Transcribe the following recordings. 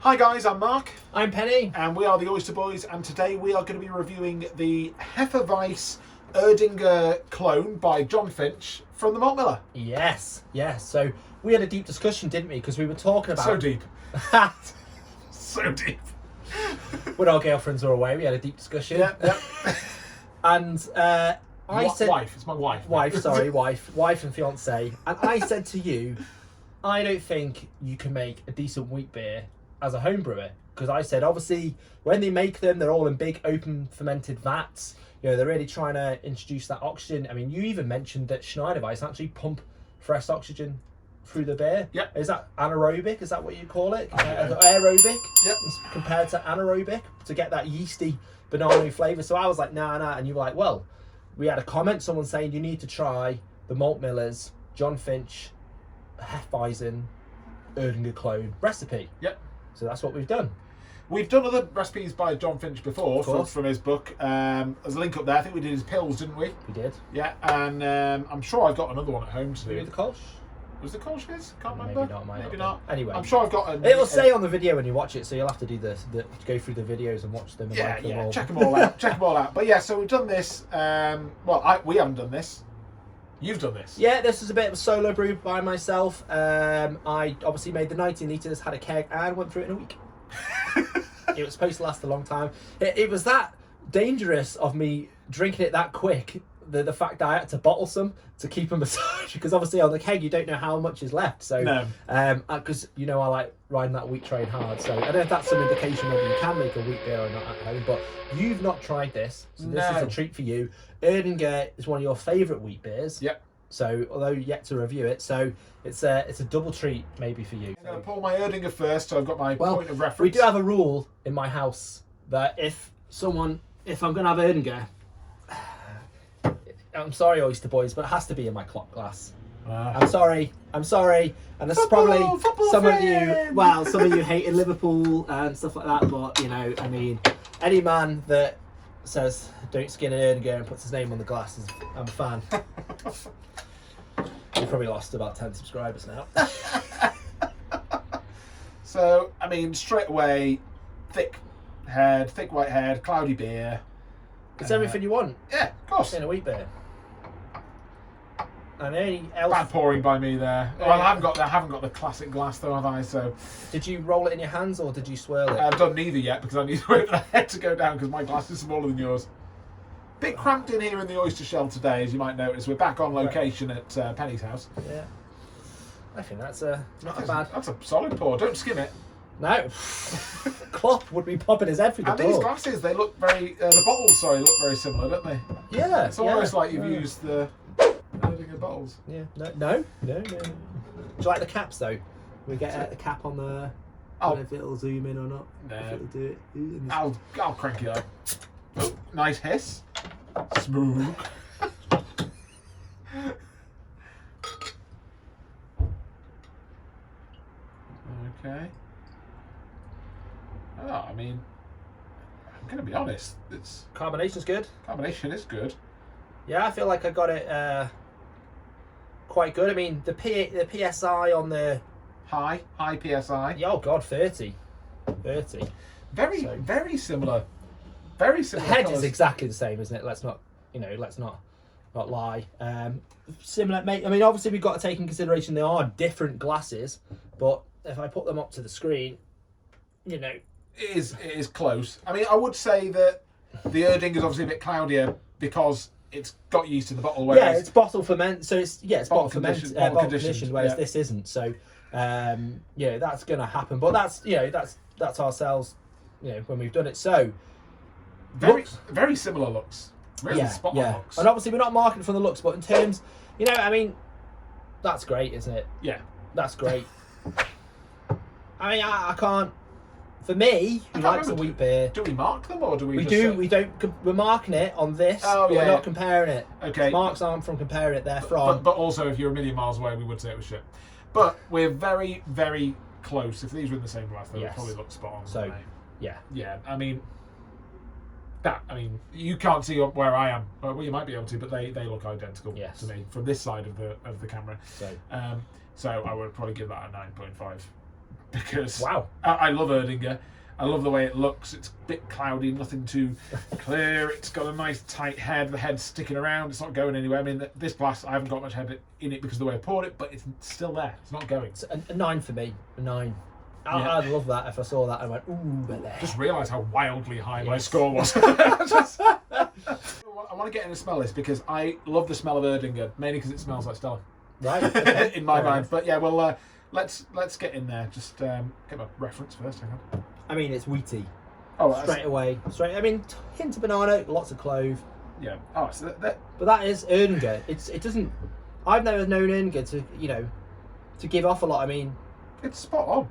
Hi guys, I'm Mark. I'm Penny. And we are the Oyster Boys, and today we are going to be reviewing the Hefe Weiss Erdinger clone by John Finch from the Malt Miller. Yes. So we had a deep discussion, didn't we? Because we were talking about... So deep. So deep. When our girlfriends were away, we had a deep discussion. Yep. And I said... Wife, it's my wife. Wife and fiance. And I said to you, I don't think you can make a decent wheat beer as a home brewer. Because I said, obviously, when they make them, they're all in big open fermented vats. You know, they're really trying to introduce that oxygen. I mean, you even mentioned that Schneider Weiss actually pump fresh oxygen through the beer. Yep. Is that anaerobic? Is that what you call it? Aerobic? Yep. Compared to anaerobic to get that yeasty banana flavour. So I was like, nah. And you were like, well, we had a comment, someone saying you need to try the Malt Miller's John Finch Hefe Weiss Erdinger clone recipe. Yep. So that's what we've done. We've done other recipes by John Finch before from his book. There's a link up there. I think we did his pills, didn't we? We did. Yeah, and I'm sure I've got another one at home to do. The Kolsch? Was the Kolsch his? Can't remember. Maybe not. Anyway, I'm sure I've got. It'll say on the video when you watch it, so you'll have to do go through the videos and watch them. And Yeah, like them all. check them all out. Check them all out. But yeah, so we've done this. We haven't done this. You've done this. Yeah, this is a bit of a solo brew by myself. I obviously made the 19 litres, had a keg, and went through it in a week. It was supposed to last a long time. It was that dangerous of me drinking it that quick. The fact that I had to bottle some to keep them aside, because obviously on the keg you don't know how much is left. So, because I like riding that wheat train hard. So I don't know if that's some indication whether you can make a wheat beer or not at home. But you've not tried this, so this is a treat for you. Erdinger is one of your favourite wheat beers. Yep. So although you're yet to review it, so it's a double treat maybe for you. I'm going to pour my Erdinger first, so I've got my point of reference. We do have a rule in my house that if I'm going to have Erdinger, I'm sorry, Oyster Boys, but it has to be in my clock glass. I'm sorry, and this is probably some of you hating Liverpool and stuff like that, but I mean, any man that says don't skin an Erdinger and puts his name on the glass I'm a fan. We've probably lost about 10 subscribers now. So, I mean, straight away, thick white head, cloudy beer. It's everything you want. Yeah, of course. In a wheat beer. And any else? Bad pouring by me there. Well, I haven't got the classic glass though, have I? So. Did you roll it in your hands or did you swirl it? I've done neither yet because I need to wait for the head to go down because my glass is smaller than yours. Bit cramped in here in the oyster shell today, as you might notice. We're back on location at Penny's house. Yeah. I think that's not bad. That's a solid pour. Don't skim it. No. Klopp would be popping his head through the door. And these glasses, they look very... the bottles, look very similar, don't they? Yeah. It's almost like you've used the Erdinger bottles. Yeah. No. Do you like the caps, though? We get the cap on the... I don't know if it'll zoom in or not. No. If it'll do it. I'll crank it up. Oh, nice hiss. Smooth. Okay. Oh, I mean, I'm going to be honest. Carbonation's good. Combination is good. Yeah, I feel like I got it quite good. I mean, the PSI on the... High PSI. Yeah, oh God, 30. Very similar. Very similar. The head colours. is exactly the same, isn't it? Let's not lie. Similar, mate. I mean, obviously we've got to take in consideration they are different glasses, but if I put them up to the screen, it is close. I mean, I would say that the Erding is obviously a bit cloudier because it's got yeast in the bottle. Whereas it's bottle ferment, so it's bottle conditioned, whereas this isn't. So that's going to happen. But that's ourselves, when we've done it. So very similar looks. Really spot on looks. And obviously we're not marketing for the looks, but in terms, I mean, that's great, isn't it? Yeah, that's great. I mean, I can't. For me, who likes a wheat beer, do we mark them or do we? We don't. We're marking it on this. But we're not comparing it. Okay. Marks aren't from comparing it. They're from. But also, if you're a million miles away, we would say it was shit. But we're very, very close. If these were in the same glass, they would probably look spot on. So, yeah. I mean, you can't see where I am. Well, you might be able to, but they look identical to me from this side of the camera. So I would probably give that a 9.5 because Wow. I love Erdinger. I love the way it looks. It's a bit cloudy, nothing too clear. It's got a nice tight head. The head's sticking around. It's not going anywhere. I mean, this glass, I haven't got much head in it because of the way I poured it, but it's still there. It's not going. It's a 9 for me. A 9. Yeah. I'd love that if I saw that. I went, ooh, but there. Just realised how wildly high my Yes. score was. I want to get in and smell this because I love the smell of Erdinger, mainly because it smells like Stella. Right. Okay. In my Fair mind. enough. But yeah, well, let's get in there. Just get my reference first. Hang on. I mean, it's wheaty. Oh, Straight away. I mean, hint of banana, lots of clove. Yeah. Oh, so that But that is Erdinger. It doesn't. I've never known Erdinger to give off a lot. I mean, it's spot on.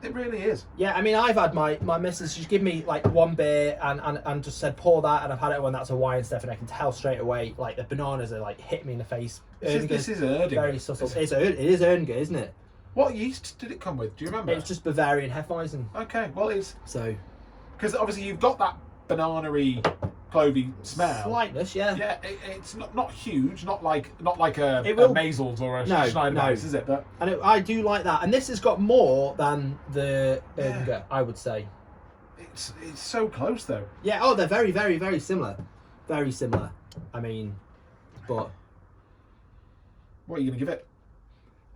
It really is. yeah. I mean, I've had my missus. She's given me like one beer and just said pour that, and I've had it when that's a wine stuff, and I can tell straight away like the bananas are like hitting me in the face. This is Erding. Very subtle. It is Erdinger, isn't it? What yeast did it come with? Do you remember? It's just Bavarian Hefe Weiss. Okay. Well, it's So because obviously you've got that banana-y, clovey smell. slightness, yeah. Yeah, it's not huge, not like a It will- Maisels or a No, Schneider no. Weiss, is it? But And I do like that. And this has got more than the Erdinger, I would say. it's so close though. Yeah, oh, they're very, very, very similar. Very similar. I mean, but... What are you going to give it?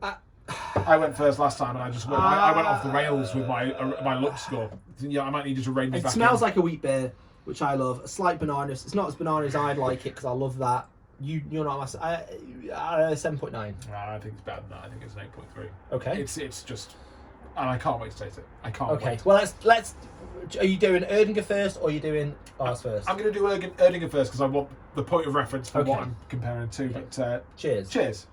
Uh, I went first last time, and I just went. I went off the rails with my look score. Yeah, I might need you to rein me It back. smells in. like a wheat beer, which I love. A slight banana. It's not as banana as I'd like it because I love that. You're not. 7.9. I think it's better than that. I think it's an 8.3. Okay. It's just, and I can't wait to taste it. I can't. Okay. Wait. Well, let's. Are you doing Erdinger first, or are you doing ours first? I'm going to do Erdinger first because I want the point of reference for what Okay. I'm comparing to. Okay. But Cheers. cheers.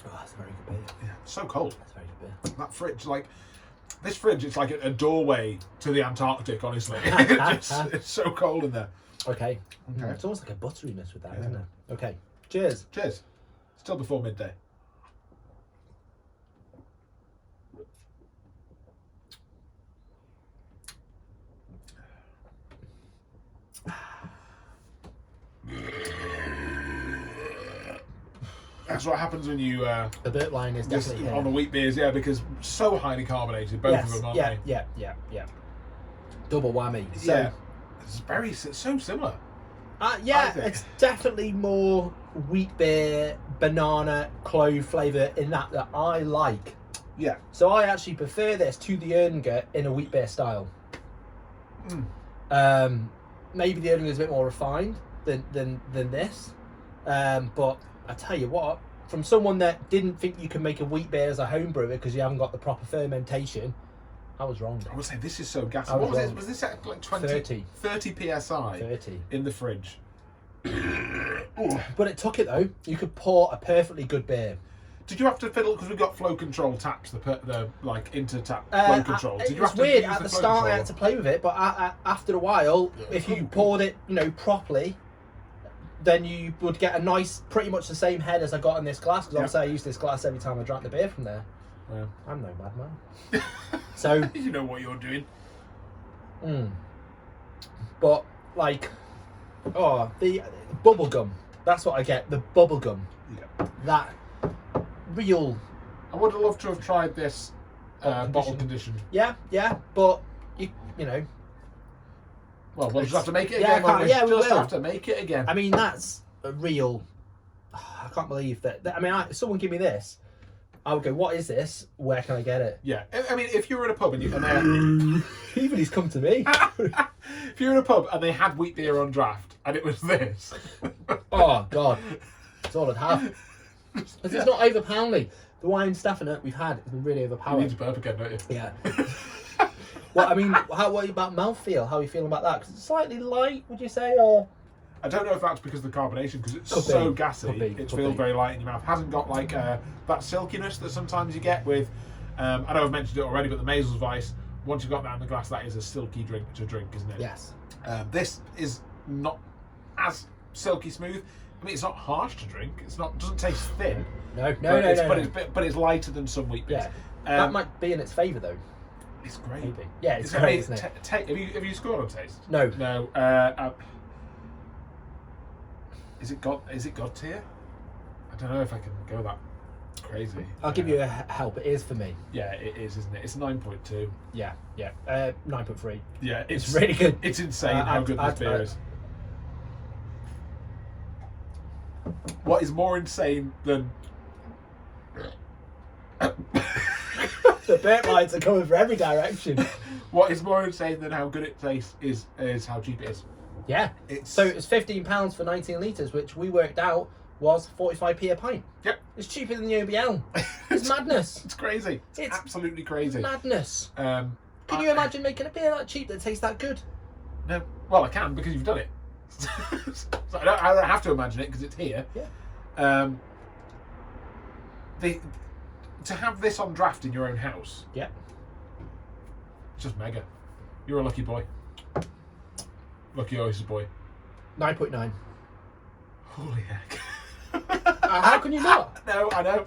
Oh, that's a very good beer. Yeah, so cold. That's a very good beer. That fridge, like this fridge, it's like a doorway to the Antarctic. Honestly, it's so cold in there. Okay. Okay. It's almost like a butteriness with that, Yeah. isn't it? Okay. Cheers. Cheers. Still before midday. That's what happens when you The burp line is just definitely on the here. wheat beers, yeah, because so highly carbonated, both of them, aren't they? Yeah. Double whammy. So, Yeah, it's so similar. I yeah, think. it's definitely more wheat beer, banana, clove flavour in that I like. Yeah. So I actually prefer this to the Erdinger in a wheat beer style. Maybe the Erdinger is a bit more refined than this. But I tell you what, from someone that didn't think you can make a wheat beer as a home brewer because you haven't got the proper fermentation, I was wrong. I would say this is so gassy. I was What was wrong. this? Was this at like 30 psi 30. in the fridge? But it took it though. You could pour a perfectly good beer. Did you have to fiddle because we've got flow control taps, the like inter tap flow control? Did you It's have to weird. use At the flow start, I control? had to play with it, but after a while, if you poured it, properly, then you would get a nice, pretty much the same head as I got in this glass. Because obviously, I use this glass every time I drank the beer from there. Yeah. I'm no madman. So, You know what you're doing. but like, the bubble gum. That's what I get. The bubble gum. Yeah. That real. I would have loved to have tried this bottle Condition. condition. Yeah. But you know. Well, we'll just have to make it Yeah, again. won't we? yeah, we just will. have to make it again. I mean, that's a real. I can't believe that. I mean, if someone give me this, I would go, "What is this? Where can I get it?" Yeah, I mean, if you were in a pub and Even he's come to me. if you're in a pub and they had wheat beer on draft and it was this, Oh God, that's all I'd have. Because it's not overpowering. The wine stuff in it we've had has been really you need overpowering. to burp again, don't you? Yeah. Well, I mean, what about mouthfeel? How are you feeling about that? Because it's slightly light, would you say, or? I don't know if that's because of the carbonation, because it's Could so be, gassy. could be, It could feels be. very light in your mouth. Hasn't got like that silkiness that sometimes you get with. I know I've mentioned it already, but the Weisse Weiss. Once you've got that in the glass, that is a silky drink to drink, isn't it? Yes. This is not as silky smooth. I mean, it's not harsh to drink. It's not doesn't taste thin. No. But it's lighter than some wheat beers. Yeah. That might be in its favour though. It's great. Maybe. Yeah, it's I great, mean, isn't it? Have you scored on taste? No. No. Is it God tier? don't know if I can go that crazy. I'll give you a help. It is for me. Yeah, it is, isn't it? It's 9.2. Yeah. 9.3. Yeah, It's really good. It's insane how good this beer is. What is more insane than the beer lines are coming from every direction. What is more insane than how good it tastes is how cheap it is. Yeah. So it's £15 for 19 litres, which we worked out was 45p a pint. Yep. It's cheaper than the OBL. It's madness. It's crazy. It's absolutely crazy. Madness. Can Can you imagine making a beer that cheap that tastes that good? No. Well, I can because you've done it. So I don't have to imagine it because it's here. Yeah. To have this on draft in your own house. Yeah. It's just mega. You're a lucky boy. Lucky oyster boy. 9.9. Holy heck. How can you not? No, I know.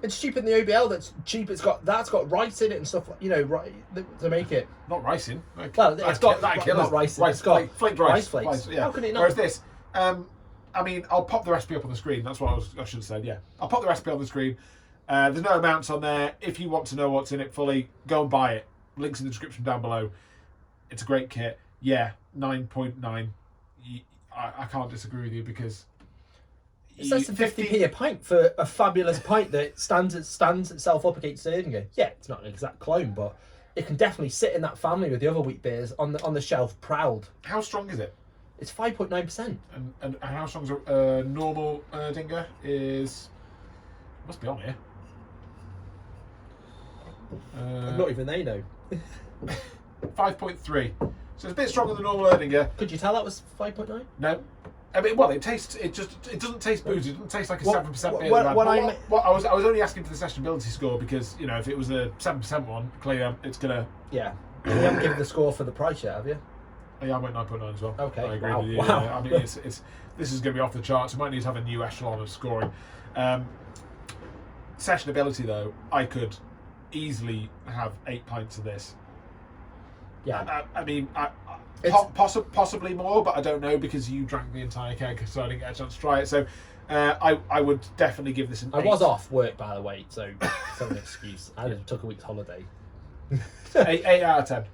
It's cheaper than the OBL. That's cheap. That's got rice in it and stuff. Right to make it. Not ricing. Well, it's got not rice. It's got flaked rice flakes. Yeah. How can it not? Whereas this, I mean, I'll pop the recipe up on the screen. That's what I should have said. Yeah, I'll pop the recipe on the screen. There's no amounts on there. If you want to know what's in it fully, go and buy it. Links in the description down below. It's a great kit. Yeah, 9.9. I can't disagree with you because it's less than 50p a pint for a fabulous pint that stands itself up against Erdinger. Yeah, it's not an exact clone, but it can definitely sit in that family with the other wheat beers on the shelf, proud. How strong is it? It's 5.9%. And how strong is a normal Erdinger? Is must be on here. Not even they know. 5.3. So it's a bit stronger than normal Erdinger. Could you tell that was 5.9? No. I mean, well, it doesn't taste boozy. It doesn't tase like a 7% beer. I was only asking for the sessionability score because, you know, if it was a 7% one, clearly it's gonna. Yeah. You haven't given the score for the price yet, have you? Yeah, I went 9.9 as well. Okay. I agree Wow. with you. Wow. Yeah, I mean, this is going to be off the charts. We might need to have a new echelon of scoring. Sessionability, though, I could easily have 8 pints of this. Yeah. I mean, possibly more, but I don't know because you drank the entire keg, so I didn't get a chance to try it. So I would definitely give this an 8. I was off work, by the way, so it's not an excuse. I took a week's holiday. 8 out of 10.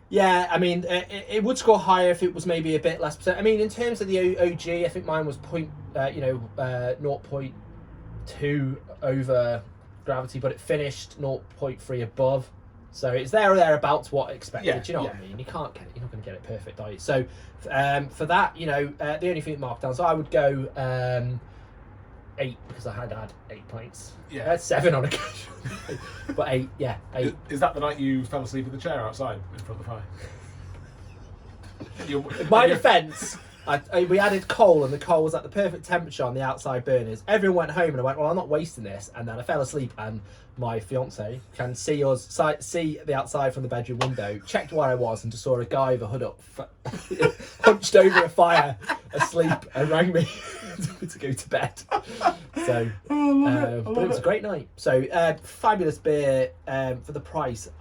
Yeah, I mean, it would score higher if it was maybe a bit less percent. I mean, in terms of the OG, I think mine was 0.2 over gravity, but it finished 0.3 above. So it's there or thereabouts what expected. Yeah, Do you know what I mean? You're not going to get it perfect, are you? So for that, the only thing marked down. So I would go 8 because I had 8 pints. Yeah, I had 7 on occasion, but 8. Yeah, 8. Is that the night you fell asleep in the chair outside in front of the fire? In my defence, we added coal, and the coal was at the perfect temperature on the outside burners. Everyone went home, and I went, well, I'm not wasting this. And then I fell asleep, and my fiance can see the outside from the bedroom window, checked where I was, and just saw a guy with a hood up, hunched over a fire, asleep, and rang me to go to bed. So, but it was a great night. So, fabulous beer for the price.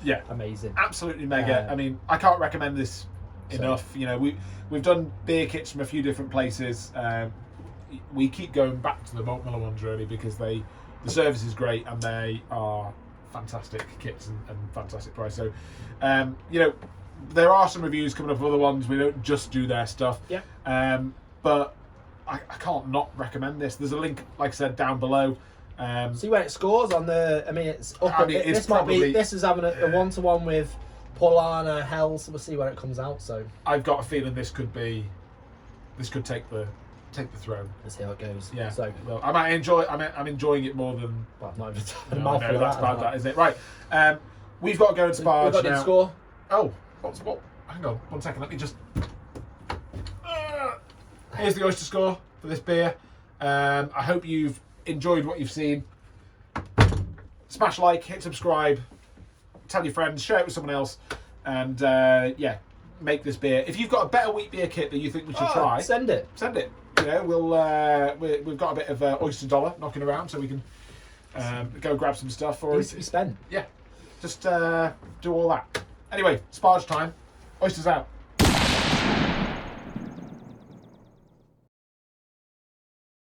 Yeah, amazing, absolutely mega. I mean, I can't recommend this enough. You know, we've done beer kits from a few different places. We keep going back to the Malt Miller ones really because the service is great and they are fantastic kits and fantastic price. So, there are some reviews coming up of other ones. We don't just do their stuff. Yeah. But I can't not recommend this. There's a link, like I said, down below. See where it scores on the. I mean, it's up. This is having a 1-to-1 with Paulana Hells. We'll see where it comes out. So I've got a feeling this could take the throne. Let's see how it goes. Yeah. So well, I'm enjoying it more than. Well, I'm not even No, I know, that's bad, that isn't it? Right. We've got to go and sparge We've got now. the score. Oh, what? Hang on, 1 second. Let me just. Here's the oyster score for this beer. I hope you've enjoyed what you've seen. Smash like, hit subscribe, tell your friends, share it with someone else, and make this beer. If you've got a better wheat beer kit that you think we should try, send it. You know, we've got a bit of oyster dollar knocking around, so we can go grab some stuff. Or Needs to be spent. Yeah, just do all that. Anyway, sparge time. Oysters out.